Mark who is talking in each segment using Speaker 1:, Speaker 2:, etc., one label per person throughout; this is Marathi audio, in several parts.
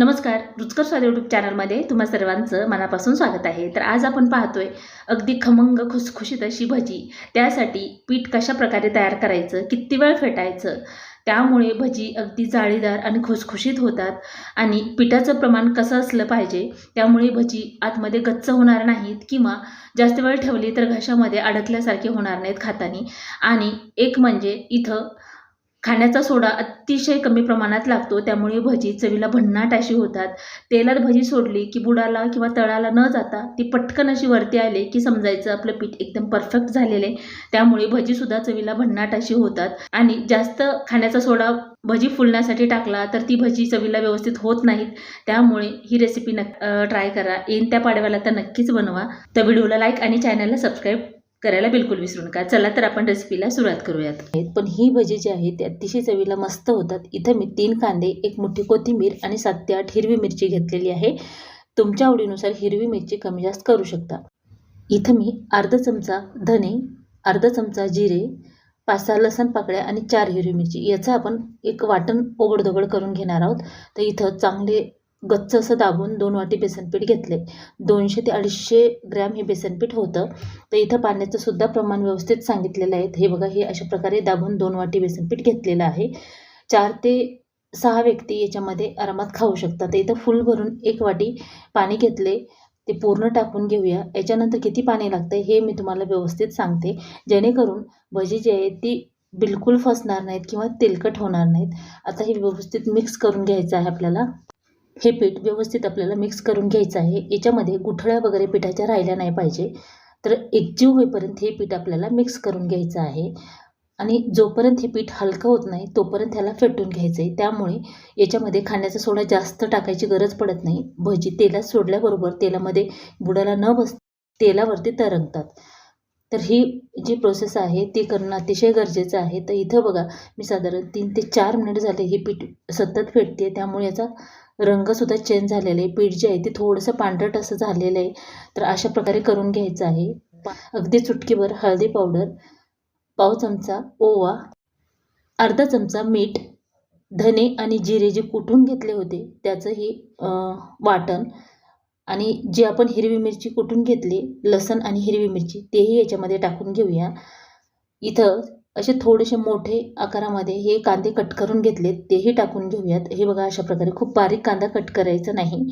Speaker 1: नमस्कार, रुचकर स्वाद यूट्यूब चॅनलमध्ये तुम्हा सर्वांचं मनापासून स्वागत आहे. तर आज आपण पाहतोय अगदी खमंग खुसखुशीत अशी भजी. त्यासाठी पीठ कशा प्रकारे तयार करायचं, किती वेळ फेटायचं, त्यामुळे भजी अगदी जाळीदार आणि खुसखुशीत होतात. आणि पिठाचं प्रमाण कसं असलं पाहिजे, त्यामुळे भजी आतमध्ये गच्च होणार नाहीत किंवा जास्त वेळ ठेवली तर घशामध्ये अडकल्यासारखे होणार नाहीत खाताना. आणि एक म्हणजे इथं खाण्याचा सोडा अतिशय कमी प्रमाणात लागतो, त्यामुळे भजी चवीला भन्नाट अशी होतात. तेलात भजी सोडली की बुडाला किंवा तळाला न जाता ती पटकन अशी वरती आली की समजायचं आपलं पीठ एकदम परफेक्ट झालेलं आहे. त्यामुळे भजीसुद्धा चवीला भन्नाट अशी होतात. आणि जास्त खाण्याचा सोडा भजी फुलण्यासाठी टाकला तर ती भजी चवीला व्यवस्थित होत नाहीत. त्यामुळे ही रेसिपी ट्राय करा. येईन त्या पाडव्याला तर नक्कीच बनवा. तर व्हिडिओला लाईक आणि चॅनलला सबस्क्राईब करायला बिलकुल विसरू नका. चला तर आपण रेसिपीला सुरुवात करूयात. पण ही भजी जी आहे ती अतिशय चवीला मस्त होतात. इथं मी 3 कांदे, 1 मुठी कोथिंबीर आणि 7 ते 8 हिरवी मिरची घेतलेली आहे. तुमच्या आवडीनुसार हिरवी मिरची कमी जास्त करू शकता. इथं मी अर्धा चमचा धने, अर्धा चमचा जिरे, 5-6 लसण पाकळ्या आणि 4 हिरवी मिरची याचं आपण एक वाटण ओबडधोबड करून घेणार आहोत. तर इथं चांगले गच्च असं दाबून 2 वाटी बेसनपीठ घेतले. 200 ते 250 ग्रॅम हे बेसनपीठ होतं. तर इथं पाण्याचं सुद्धा प्रमाण व्यवस्थित सांगितलेलं आहे. हे बघा, हे अशा प्रकारे दाबून 2 वाटी बेसनपीठ घेतलेलं आहे. 4 ते 6 व्यक्ती याच्यामध्ये आरामात खाऊ शकतात. तर इथं फुल भरून 1 वाटी पाणी घेतले. ते पूर्ण टाकून घेऊया. याच्यानंतर किती पाणी लागतं हे मी तुम्हाला व्यवस्थित सांगते, जेणेकरून भजी जी आहे ती बिलकुल फसणार नाहीत किंवा तेलकट होणार नाहीत. आता हे व्यवस्थित मिक्स करून घ्यायचं आहे आपल्याला. हे पीठ व्यवस्थित आपल्याला मिक्स करून घ्यायचं आहे. याच्यामध्ये गुठळ्या वगैरे पिठाच्या राहिल्या नाही पाहिजे. तर एकजीव होईपर्यंत हे पीठ आपल्याला मिक्स करून घ्यायचं आहे. आणि जोपर्यंत हे पीठ हलकं होत नाही तोपर्यंत ह्याला फेटून घ्यायचं आहे. त्यामुळे याच्यामध्ये खाण्याचा सोडा जास्त टाकायची गरज पडत नाही. भजी तेलात सोडल्याबरोबर तेलामध्ये बुडाला न बस तेलावरती तरंगतात. तर ही जी प्रोसेस आहे ती करणं अतिशय गरजेचं आहे. तर इथं बघा, मी साधारण 3 ते 4 मिनिट झाले हे पीठ सतत फेटते. त्यामुळे याचा रंगसुद्धा चेंज झालेला आहे. पीठ जे आहे ते थोडंसं पांढरट असं झालेलं आहे. तर अशा प्रकारे करून घ्यायचं आहे. अगदी चुटकीभर हळदी पावडर, पाव चमचा ओवा, अर्धा चमचा मीठ, धने आणि जिरे जे कुटून घेतले होते त्याचंही वाटण, आणि जी आपण हिरवी मिरची कुटून घेतली, लसण आणि हिरवी मिरची तेही याच्यामध्ये टाकून घेऊया. इथं असे थोडेसे मोठे आकारामध्ये हे कांदे कट करून घेतलेत, तेही टाकून घेऊयात. हे बघा, अशा प्रकारे खूप बारीक कांदा कट करायचा नाही.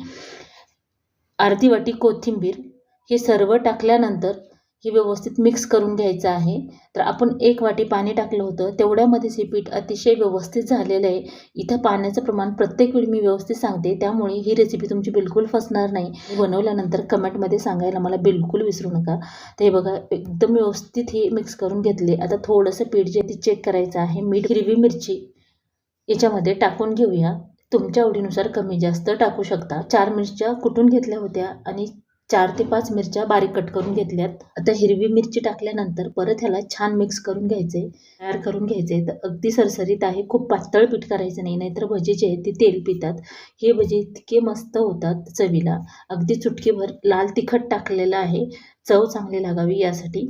Speaker 1: अर्धी वाटी कोथिंबीर, हे सर्व टाकल्यानंतर हे व्यवस्थित मिक्स करून घ्यायचं आहे. तर आपण 1 वाटी पाणी टाकलं होतं, तेवढ्यामध्येच हे पीठ अतिशय व्यवस्थित झालेलं आहे. इथं पाण्याचं प्रमाण प्रत्येक वेळी मी व्यवस्थित सांगते, त्यामुळे ही रेसिपी तुमची बिलकुल फसणार नाही. बनवल्यानंतर कमेंटमध्ये सांगायला मला बिलकुल विसरू नका. तर हे बघा, एकदम व्यवस्थित हे मिक्स करून घेतले. आता थोडंसं पीठ जे ते चेक करायचं आहे. मीठ, हिरवी मिरची याच्यामध्ये टाकून घेऊया. तुमच्या आवडीनुसार कमी जास्त टाकू शकता. 4 मिरच्या कुटून घेतल्या होत्या आणि 4 ते 5 मिरच्या बारीक कट करून घेतल्यात. आता हिरवी मिरची टाकल्यानंतर परत ह्याला छान मिक्स करून घ्यायचे, तयार करून घ्यायचे. तर अगदी सरसरीत आहे, खूप पातळ पीठ करायचं नाही, नाहीतर भजी जे आहे ते तेल पितात. हे भजी इतके मस्त होतात चवीला. अगदी चुटकीभर लाल तिखट टाकलेलं आहे, चव चांगली लागावी यासाठी.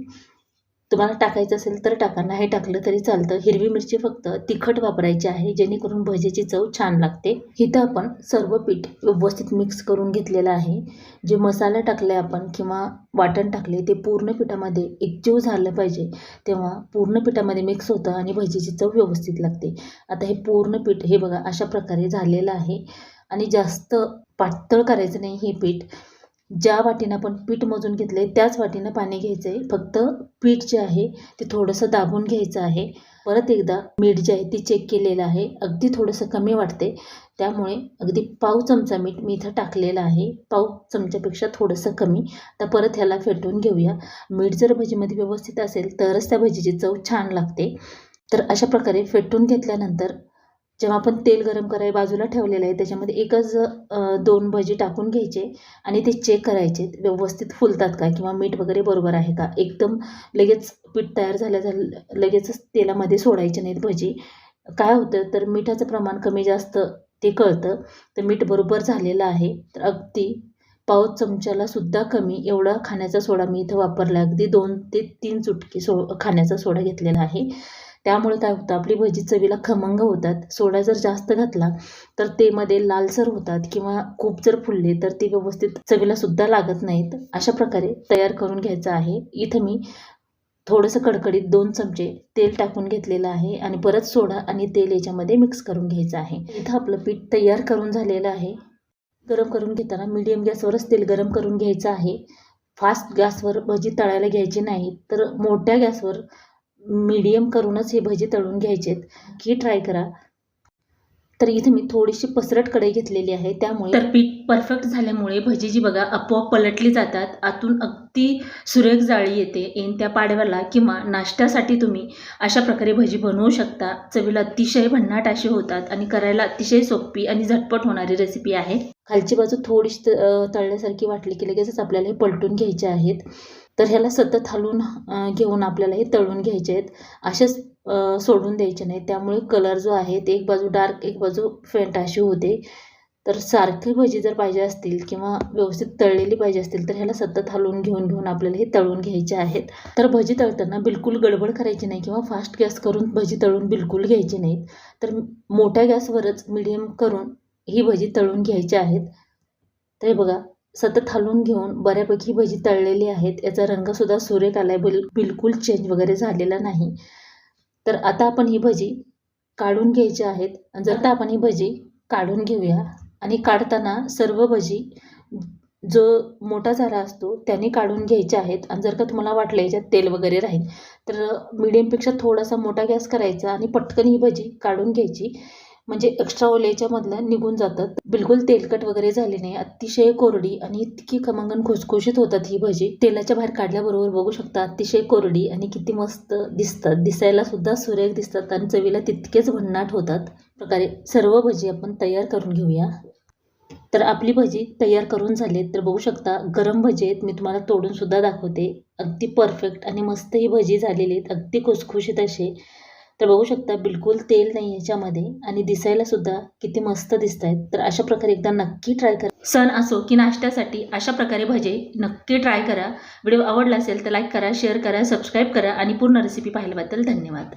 Speaker 1: तुम्हाला टाकायचं असेल तर टाका, नाही टाकलं तरी चालतं. हिरवी मिरची फक्त तिखट वापरायची आहे, जेणेकरून भजीची चव छान लागते. इथं आपण सर्व पीठ व्यवस्थित मिक्स करून घेतलेलं आहे. जे मसाला टाकले आपण किंवा वाटण टाकले ते पूर्ण पिठामध्ये एकजीव झालं पाहिजे, तेव्हा पूर्ण पिठामध्ये मिक्स होतं आणि भजीची चव व्यवस्थित लागते. आता हे पूर्ण पीठ हे बघा अशा प्रकारे झालेलं आहे. आणि जास्त पातळ करायचं नाही हे पीठ. ज्या वाटीनं आपण पीठ मोजून घेतले त्याच वाटीनं पाणी घ्यायचं आहे. फक्त पीठ जे आहे ते थोडंसं दाबून घ्यायचं आहे. परत एकदा मीठ जे आहे ते चेक केलेलं आहे. अगदी थोडंसं कमी वाटते, त्यामुळे अगदी पाव चमचा मीठ मी इथं टाकलेलं आहे. पाव चमच्यापेक्षा थोडंसं कमी. तर परत ह्याला फेटून घेऊया. मीठ जर भजीमध्ये व्यवस्थित असेल तरच त्या भजीची चव छान लागते. तर अशा प्रकारे फेटून घेतल्यानंतर जेव्हा आपण तेल गरम करायला बाजूला ठेवलेलं आहे त्याच्यामध्ये एकच 2 भजी टाकून घ्यायचे आणि ते चेक करायचे व्यवस्थित फुलतात का किंवा मीठ वगैरे बरोबर आहे का. एकदम लगेच पीठ तयार लगेचच तेलामध्ये सोडायचे नाहीत भजी. काय होतं तर मिठाचं प्रमाण कमी जास्त ते कळतं. तर मीठ बरोबर झालेलं आहे. तर अगदी पाव चमच्याला सुद्धा कमी एवढा खाण्याचा सोडा मी इथं वापरला. अगदी 2 ते 3 चुटकी खाण्याचा सोडा घेतलेला आहे. त्यामुळे काय होतं, आपली भजी चवीला खमंग होतात. सोडा जर जास्त घातला तर ते मध्ये लालसर होतात किंवा खूप जर फुलले तर ते व्यवस्थित चवीला सुद्धा लागत नाहीत. अशा प्रकारे तयार करून घ्यायचं आहे. इथं मी थोडंसं कडकडीत 2 चमचे तेल टाकून घेतलेलं आहे आणि परत सोडा आणि तेल याच्यामध्ये मिक्स करून घ्यायचं आहे. इथं आपलं पीठ तयार करून झालेलं आहे. गरम करून घेताना मीडियम गॅसवरच तेल गरम करून घ्यायचं आहे. फास्ट गॅसवर भजी तळायला घ्यायची नाही, तर मोठ्या गॅसवर मीडियम करूनच हे भजी तळून घ्यायचेत. की ट्राय करा. तर इथे मी थोडीशी पसरट कढई घेतलेली आहे, त्यामुळे तर पीठ परफेक्ट झाल्यामुळे भजी जी बघा आपोआप पलटली जातात. आतून अगदी सुरेख जाळी येते. त्या पाडव्याला किंवा नाश्त्यासाठी तुम्ही अशा प्रकारे भजी बनवू शकता. चवीला अतिशय भन्नाट अशी होतात आणि करायला अतिशय सोपी आणि झटपट होणारी रेसिपी आहे. खालची बाजू थोडीशी तळल्यासारखी वाटली की लगेचच आपल्याला हे पलटून घ्यायचे आहेत. तर ह्याला सतत हलवून घेऊन आपल्याला हे तळून घ्यायचे आहेत. असेच सोडून द्यायचे नाही, त्यामुळे कलर जो आहे ते एक बाजू डार्क एक बाजू फेंट अशी होते. तर सारखी भजी जर पाहिजे असतील किंवा व्यवस्थित तळलेली पाहिजे असतील तर ह्याला सतत हलवून घेऊन आपल्याला हे तळून घ्यायचे आहेत. तर भजी तळताना बिलकुल गडबड करायची नाही किंवा फास्ट गॅस करून भजी तळून बिलकुल घ्यायची नाहीत. तर मोठ्या गॅसवरच मीडियम करून ही भजी तळून घ्यायची आहेत. तर हे बघा सतत हलवून घेऊन बऱ्यापैकी भजी तळलेली आहेत. याचा रंगसुद्धा सुरेख आला आहे, बिलकुल चेंज वगैरे झालेला नाही. तर आता आपण ही भजी काढून घ्यायची आहेत. आता आपण ही भजी काढून घेऊया आणि काढताना सर्व भजी जो मोठा झारा असतो त्याने काढून घ्यायचे आहेत. आणि जर का तुम्हाला वाटलं याच्यात तेल वगैरे राहील तर मीडियमपेक्षा थोडासा मोठा गॅस करायचा आणि पटकन ही भजी काढून घ्यायची, म्हणजे एक्स्ट्रा ऑइल याच्यामधलं निघून जातात. बिलकुल तेलकट वगैरे झाली नाही, अतिशय कोरडी आणि इतकी खमंगन खुसखुशीत होतात ही भजी. तेलाच्या बाहेर काढल्याबरोबर बघू शकता अतिशय कोरडी आणि किती मस्त दिसतात. दिसायला सुद्धा सुरेख दिसतात आणि चवीला तितकेच भन्नाट होतात. प्रकारे सर्व भजी आपण तयार करून घेऊया. तर आपली भजी तयार करून झाली. तर बघू शकता गरम भजी आहेत, मी तुम्हाला तोडून सुद्धा दाखवते. अगदी परफेक्ट आणि मस्त ही भजी झालेली आहेत, अगदी खुसखुशीत असे. तर बघू शकता बिलकुल तेल नाही याच्यामध्ये आणि दिसायला सुद्धा किती मस्त दिसत आहेत. तर अशा प्रकारे एकदा नक्की ट्राय करा. सण असो की नाश्त्यासाठी अशा प्रकारे भजे नक्की ट्राय करा. व्हिडिओ आवडला असेल तर लाईक करा, शेअर करा, सबस्क्राईब करा आणि पूर्ण रेसिपी पाहिल्याबद्दल धन्यवाद.